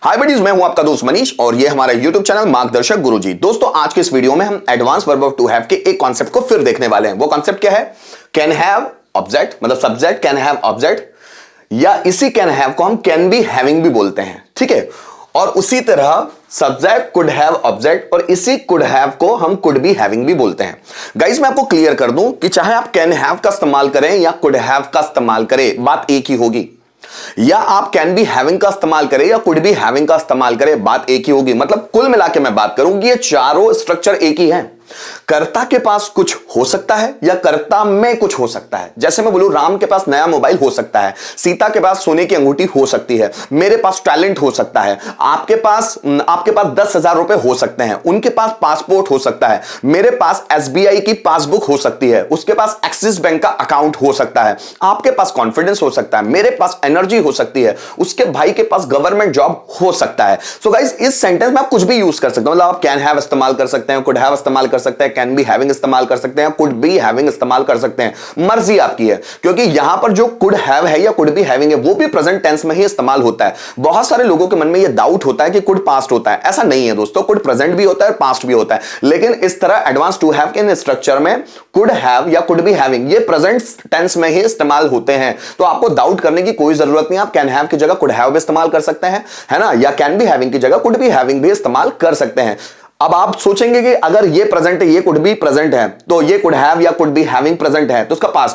हाय buddies, मैं हूं आपका दोस्त मनीष और ये हमारा YouTube चैनल मार्गदर्शक गुरुजी। दोस्तों, आज के इस वीडियो में हम advance verb of to have के एक कॉन्सेप्ट को फिर देखने वाले हैं। वो कॉन्सेप्ट क्या है? कैन हैव ऑब्जेक्ट, मतलब सब्जेक्ट कैन हैव ऑब्जेक्ट, या इसी कैन हैव को हम कैन बी हैविंग भी बोलते हैं, ठीक है। और उसी तरह सब्जेक्ट कुड हैव ऑब्जेक्ट और इसी कुड हैव को हम कुड बी हैविंग भी बोलते हैं। गाइस, मैं आपको क्लियर कर दूं कि चाहे आप कैन हैव का इस्तेमाल करें या कुड हैव का इस्तेमाल करें, बात एक ही होगी। या आप कैन बी हैविंग का इस्तेमाल करें या कुड बी हैविंग का इस्तेमाल करें, बात एक ही होगी। मतलब कुल मिला के मैं बात करूं कि ये चारों स्ट्रक्चर एक ही हैं। कर्ता के पास कुछ हो सकता है या कर्ता में कुछ हो सकता है। जैसे मैं बोलूं, राम के पास नया मोबाइल हो सकता है, सीता के पास सोने की अंगूठी हो सकती है, मेरे पास टैलेंट हो सकता है, आपके पास 10,000 रुपए हो सकते हैं, उनके पास पासपोर्ट हो सकता है, मेरे पास SBI की पासबुक हो सकती है, उसके पास एक्सिस बैंक का अकाउंट हो सकता है, आपके पास कॉन्फिडेंस हो सकता है, मेरे पास एनर्जी हो सकती है, उसके भाई के पास गवर्नमेंट जॉब हो सकता है। सो गाइस, इस सेंटेंस में आप कुछ भी यूज कर सकते हो। मतलब आप कैन हैव इस्तेमाल कर सकते हैं, कुड हैव इस्तेमाल कर सकते हैं, कैन बी हैविंग इस्तेमाल कर सकते हैं, कुड बी हैविंग इस्तेमाल कर सकते हैं। मर्जी आपकी है, क्योंकि यहां पर जो कुड हैव है या कुड बी हैविंग है वो भी प्रेजेंट टेंस में ही इस्तेमाल होता है। बहुत सारे लोगों के मन में यह डाउट होता है कि कुड पास्ट होता है। ऐसा नहीं है दोस्तों, कुड प्रेजेंट भी होता है, पास्ट भी होता है। लेकिन इस तरह एडवांस टू हैव के स्ट्रक्चर में कुड हैव या कुड बी हैविंग ये प्रेजेंट टेंस में ही इस्तेमाल होते हैं। तो आपको डाउट करने की कोई जरूरत नहीं। आप कैन हैव की जगह कुड हैव भी इस्तेमाल कर सकते हैं, है ना, या कैन बी हैविंग की जगह कुड बी हैविंग भी इस्तेमाल कर सकते हैं। अब आप सोचेंगे कि अगर ये प्रेजेंट है, ये कुड बी प्रेजेंट है, तो ये कुड हैव या कुड बी हैविंग प्रेजेंट है, तो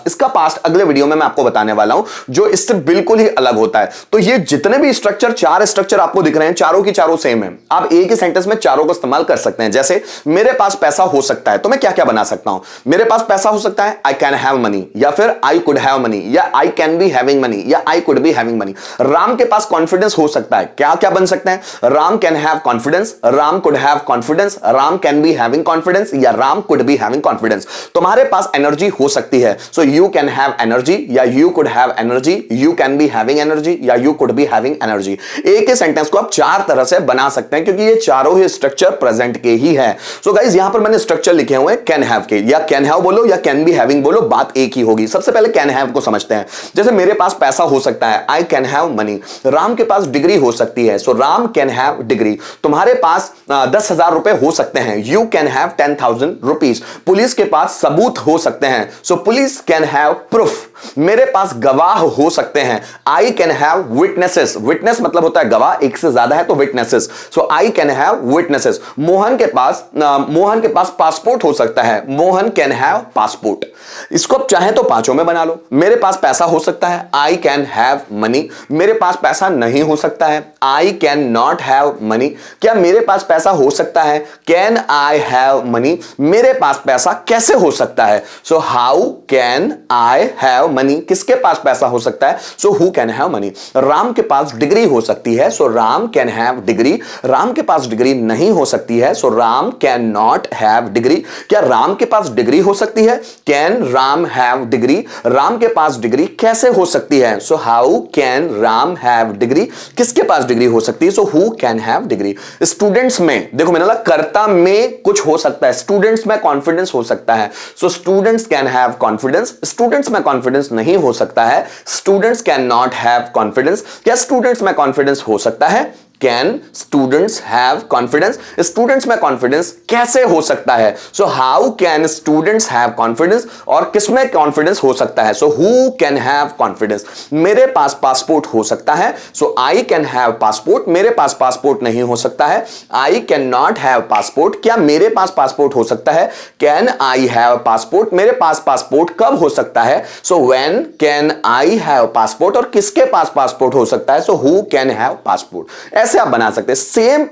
इसका पास्ट अगले वीडियो में मैं आपको बताने वाला हूं, जो इससे बिल्कुल ही अलग होता है। तो ये जितने भी स्ट्रक्चर, चार स्ट्रक्चर आपको दिख रहे हैं, चारों की चारों सेम है। आप एक ही सेंटेंस में चारों को इस्तेमाल कर सकते हैं। जैसे मेरे पास पैसा हो सकता है, तो मैं क्या क्या बना सकता हूं? मेरे पास पैसा हो सकता है, आई कैन हैव मनी, या फिर आई कुड हैव मनी, या I can be having money, या I could be having money. Ram के पास कॉन्फिडेंस हो सकता है, क्या क्या बन सकते हैं? Ram can have confidence, Ram could have confidence, Ram can be having confidence, या Ram could be having confidence. तुम्हारे पास एनर्जी हो सकती है, so you can have energy, या you could have energy, you can be having energy, या you could be having energy. एक ही सेंटेंस को आप चार तरह से बना सकते हैं, क्योंकि ये चारों ही स्ट्रक्चर प्रेजेंट के ही है। सो गाइस, यहां पर मैंने स्ट्रक्चर लिखे हुए हैं कैन हैव के, या कैन हैव बोलो या कैन बी हैविंग बोलो, बात एक ही होगी। सबसे पहले कैन हैव को समझते हैं। जैसे मेरे पास पैसा हो सकता है, I can have money. Ram के पास डिग्री हो सकती है, so Ram can have degree. तुम्हारे पास 10,000 रुपए हो सकते हैं, you can have 10,000 rupees. Police के पास सबूत हो सकते हैं, सो पुलिस कैन हैव प्रूफ। मेरे पास गवाह हो सकते हैं, आई कैन हैव विटनेसेस। विटनेस मतलब होता है गवाह, एक से ज्यादा है तो witnesses, so I can have witnesses. Mohan के पास पासपोर्ट हो सकता है, मोहन कैन हैव पासपोर्ट। इसको आप चाहें तो पांचों में बना लो। मेरे पास पैसा हो सकता है, आई कैन हैव मनी। मेरे पास पैसा नहीं हो सकता है, I can not have money. क्या मेरे पास पैसा हो सकता है? Can I have money. मेरे पास पैसा कैसे हो सकता है? So how can I have money. किसके पास पैसा हो सकता है? So who can have money. Ram के पास डिग्री हो सकती है, so Ram can have degree. Ram के पास डिग्री नहीं हो सकती है, so Ram can not have degree. क्या राम के पास डिग्री हो सकती है? Can Ram have degree. Ram के पास डिग्री कैसे हो सकती है? So how can Ram have degree. किसके पास डिग्री हो सकती है? So who can have degree. Students में देखो, मैंने बोला कर्ता में कुछ हो सकता है, स्टूडेंट्स में कॉन्फिडेंस हो सकता है, so students can have confidence. Students में कॉन्फिडेंस नहीं हो सकता है, students can not have confidence. क्या स्टूडेंट्स में कॉन्फिडेंस हो सकता है? Can students have confidence. Students में कॉन्फिडेंस कैसे हो सकता है? So how can students have confidence. और किसमें कॉन्फिडेंस हो सकता है? So who can have confidence. मेरे पास पासपोर्ट हो सकता है, so I can have passport. मेरे पास पासपोर्ट नहीं हो सकता है, I can not have passport. क्या मेरे पास पासपोर्ट हो सकता है? Can I have passport. मेरे पास पासपोर्ट कब हो सकता है? So when can I have passport. और किसके पास पासपोर्ट हो सकता है? So who can have passport. ऐसे आप बना सकते हैं। सेम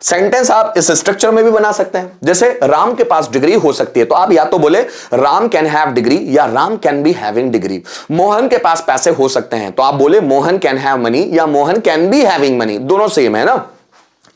सेंटेंस आप इस स्ट्रक्चर में भी बना सकते हैं। जैसे राम के पास डिग्री हो सकती है, तो आप या तो बोले राम कैन हैव डिग्री, या Ram can be having degree. Mohan के पास पैसे हो सकते हैं, तो आप बोले मोहन कैन हैव मनी, या Mohan can be having money. दोनों सेम है ना।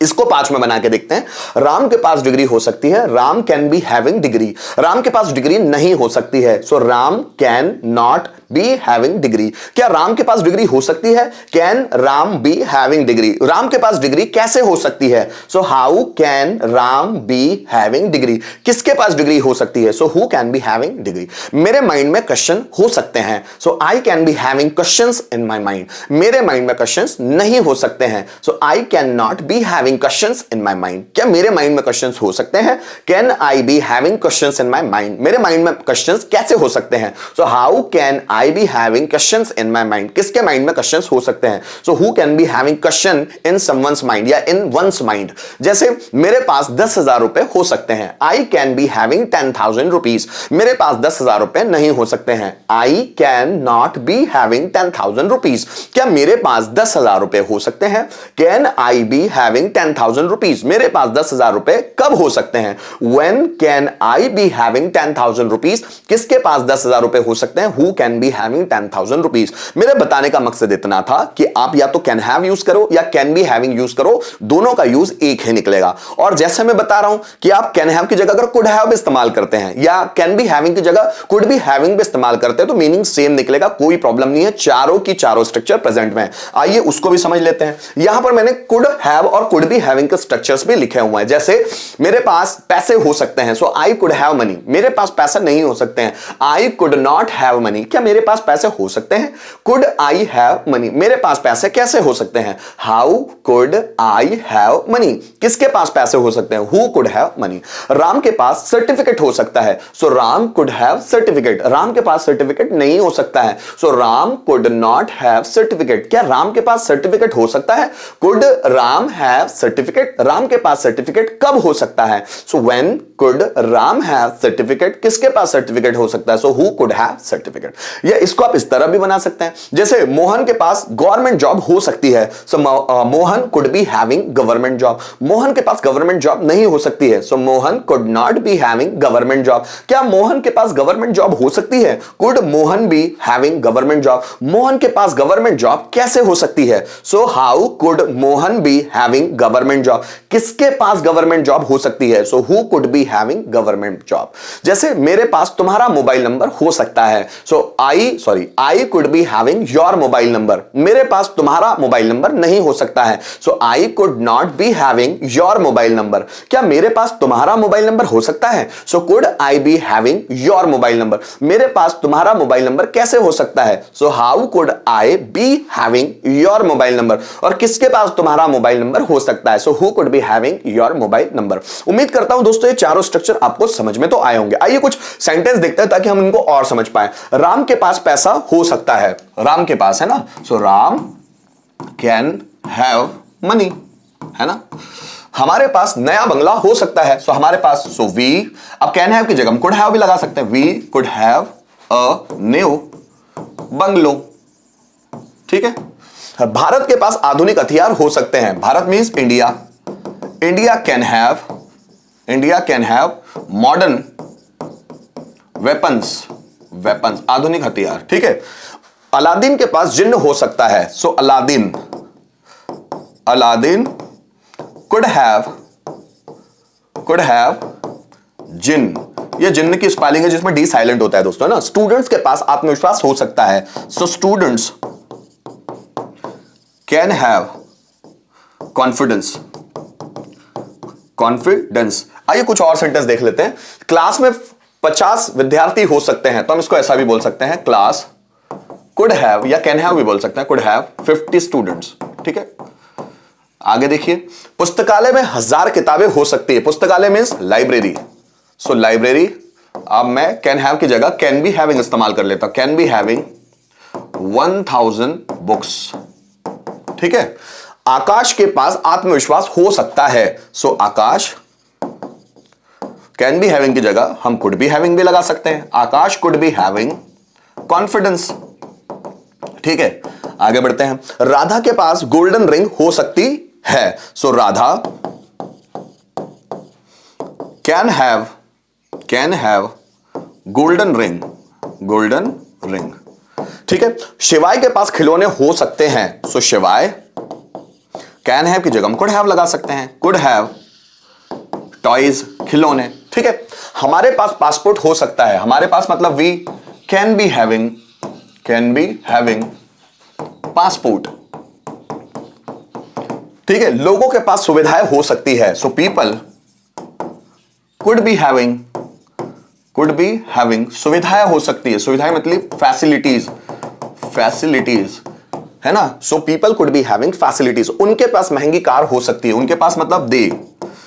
इसको पांच में बना के देखते हैं। राम के पास डिग्री हो सकती है, Ram can be having degree. Ram के पास डिग्री नहीं हो सकती है, so Ram can not be having degree? क्या राम के पास डिग्री हो सकती है? Can Ram be having degree? Ram के पास डिग्री कैसे हो सकती है? So how can Ram be having degree? किसके पास डिग्री हो सकती है? So who can be having degree? मेरे माइंड में क्वेश्चन हो सकते हैं, so I can be having questions in my mind. मेरे माइंड में क्वेश्चंस नहीं हो सकते हैं, so I can not be having questions in my mind. क्या मेरे माइंड में क्वेश्चंस हो सकते हैं? Can I be having questions in my mind? मेरे माइंड में क्वेश्चंस कैसे हो सकते हैं? So how can I be having questions in my mind? किसके माइंड में क्वेश्चंस हो सकते हैं? सो who can be having question in someone's mind या इन वंस माइंड? जैसे मेरे पास 10,000 रुपए हो सकते हैं, आई कैन बी हैविंग 10,000 रुपीज। मेरे पास 10,000 रुपए नहीं हो सकते हैं, आई can not be having 10,000 rupees. क्या मेरे पास 10,000 रुपए हो सकते हैं? Can I be having 10,000 rupees? मेरे पास 10,000 रुपए कब हो सकते हैं? When can I be having 10,000 rupees? किसके पास 10,000 रुपए हो सकते हैं? Who can be having 10,000 rupees? मेरे बताने का मकसद इतना था कि आप या तो कैन हैव यूज करो या कैन बी हैविंग यूज करो, दोनों का यूज एक ही निकलेगा। और जैसे मैं बता रहा हूं कि आप कैन हैव की जगह अगर कुड हैव भी इस्तेमाल करते हैं या कैन बी हैविंग की जगह कुड बी हैविंग भी इस्तेमाल करते हैं तो मीनिंग सेम निकलेगा, कोई प्रॉब्लम नहीं है। चारों की चारों स्ट्रक्चर प्रेजेंट में है। आइए उसको भी समझ लेते हैं। यहां पर मैंने कुड हैव और कुड बी हैविंग के स्ट्रक्चर्स भी लिखे हुए हैं। जैसे मेरे पास पैसे हो सकते हैं, so I could have money. मेरे पास पैसे नहीं हो सकते हैं, I could not have money. क्या मेरे पास पैसे हो सकते हैं? Could I have money? मेरे पास पैसे कैसे हो सकते हैं? How could I have money? किसके पास पैसे हो सकते हैं? Who could have money? Ram के पास सर्टिफिकेट हो सकता है, so Ram could have certificate. Ram के पास सर्टिफिकेट नहीं हो सकता है, so Ram could not have certificate. क्या राम के पास सर्टिफिकेट हो सकता है? Could Ram have certificate? Ram के पास सर्टिफिकेट कब हो सकता है? So when could Ram have certificate? किसके पास सर्टिफिकेट हो सकता है? So who could have certificate? या इसको आप इस तरह भी बना सकते हैं, जैसे मोहन के पास गवर्नमेंट जॉब हो सकती है, so Mohan could be having government job. Mohan के पास गवर्नमेंट जॉब नहीं हो सकती है, so Mohan could not be having government job. क्या मोहन के पास गवर्नमेंट जॉब हो सकती है? Could Mohan be having government job? Mohan के पास गवर्नमेंट जॉब कैसे हो सकती है? So how could Mohan be having government job? किसके पास गवर्नमेंट जॉब हो सकती है? So who could be having government job? जैसे मेरे पास तुम्हारा मोबाइल नंबर हो सकता है, so I could be having your mobile number. मेरे पास तुम्हारा मोबाइल नंबर नहीं हो सकता है, so I could not be having your mobile number. क्या मेरे पास तुम्हारा मोबाइल नंबर हो सकता है? So could I be having your mobile number? मेरे पास तुम्हारा मोबाइल नंबर कैसे हो सकता है? So how could I be having your mobile number? और किसके पास तुम्हारा मोबाइल नंबर हो सकता है? So who could be having your mobile number? उम्मीद करता हूं दोस्तों ये चारों स्ट्रक्चर आपको समझ में तो आए होंगे। आइए कुछ सेंटेंस देखते हैं ताकि हम इनको और समझ पाए। राम के पास पैसा हो सकता है, राम के पास है ना, सो राम कैन हैव मनी, है ना। हमारे पास नया बंगला हो सकता है, सो हमारे पास, सो वी, अब कैन हैव की जगह हम कुड हैव भी लगा सकते हैं, we could have a new bungalow, ठीक है। भारत के पास आधुनिक हथियार हो सकते हैं, Bharat means India, India can have modern weapons, आधुनिक हथियार, ठीक है। अलादीन के पास जिन्न हो सकता है, सो अलादीन कुड हैव जिन्न। ये जिन्न की स्पेलिंग है जिसमें डी साइलेंट होता है दोस्तों, ना। स्टूडेंट्स के पास आत्मविश्वास हो सकता है, so students can have confidence. आइए कुछ और सेंटेंस देख लेते हैं। क्लास में 50 विद्यार्थी हो सकते हैं, तो हम इसको ऐसा भी बोल सकते हैं, क्लास कुड हैव, या कैन हैव भी बोल सकते हैं, कुड हैव 50 स्टूडेंट्स, ठीक है। आगे देखिए, पुस्तकालय में 1000 किताबें हो सकती है, पुस्तकालय मींस लाइब्रेरी, सो लाइब्रेरी, अब मैं कैन हैव की जगह कैन बी हैविंग इस्तेमाल कर लेता हूं, कैन बी हैविंग 1000 बुक्स, ठीक है। आकाश के पास आत्मविश्वास हो सकता है, सो आकाश, कैन बी हैविंग की जगह हम कुड बी हैविंग भी लगा सकते हैं, आकाश कुड बी हैविंग कॉन्फिडेंस, ठीक है। आगे बढ़ते हैं। राधा के पास गोल्डन रिंग हो सकती है, so Radha can have golden ring, ठीक है। शिवाय के पास खिलौने हो सकते हैं, सो शिवाय, कैन हैव की जगह हम कुड हैव लगा सकते हैं, कुड हैव टॉयज, खिलौने, ठीक है। हमारे पास पासपोर्ट हो सकता है, हमारे पास मतलब we can be having can be having passport. ठीक है, लोगों के पास सुविधाएं हो सकती है। So people could be having सुविधाएं हो सकती है। सुविधाएं मतलब फैसिलिटीज है ना। So people could be having facilities. उनके पास महंगी कार हो सकती है। उनके पास मतलब they.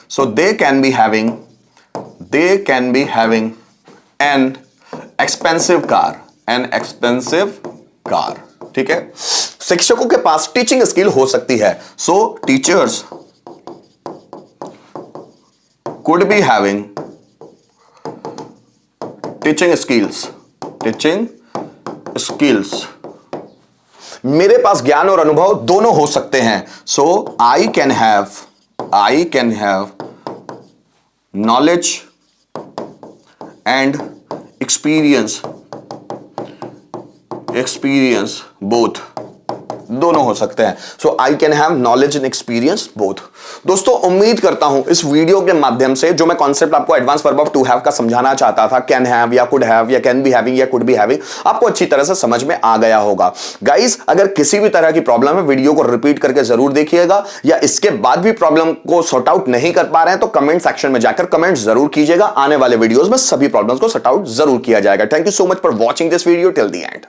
So they can be having an expensive car. ठीक है, शिक्षकों के पास टीचिंग स्किल हो सकती है। So teachers could be having teaching skills. मेरे पास ज्ञान और अनुभव दोनों हो सकते हैं। So I can have knowledge and experience both, दोनों हो सकते हैं। So I can have knowledge and experience both. दोस्तों, उम्मीद करता हूं इस वीडियो के माध्यम से जो मैं कॉन्सेप्ट आपको advance verb of to have का समझाना चाहता था, कैन हैव या कुड हैव या कैन बी हैविंग या कुड बी हैविंग, आपको अच्छी तरह से समझ में आ गया होगा। गाइस, अगर किसी भी तरह की प्रॉब्लम है, वीडियो को रिपीट करके जरूर देखिएगा, या इसके बाद भी प्रॉब्लम को सॉर्ट आउट नहीं कर पा रहे हैं तो कमेंट सेक्शन में जाकर कमेंट जरूर कीजिएगा। आने वाले वीडियोस में सभी प्रॉब्लम्स को सॉर्ट आउट जरूर किया जाएगा। Thank you so much for watching this video till the end.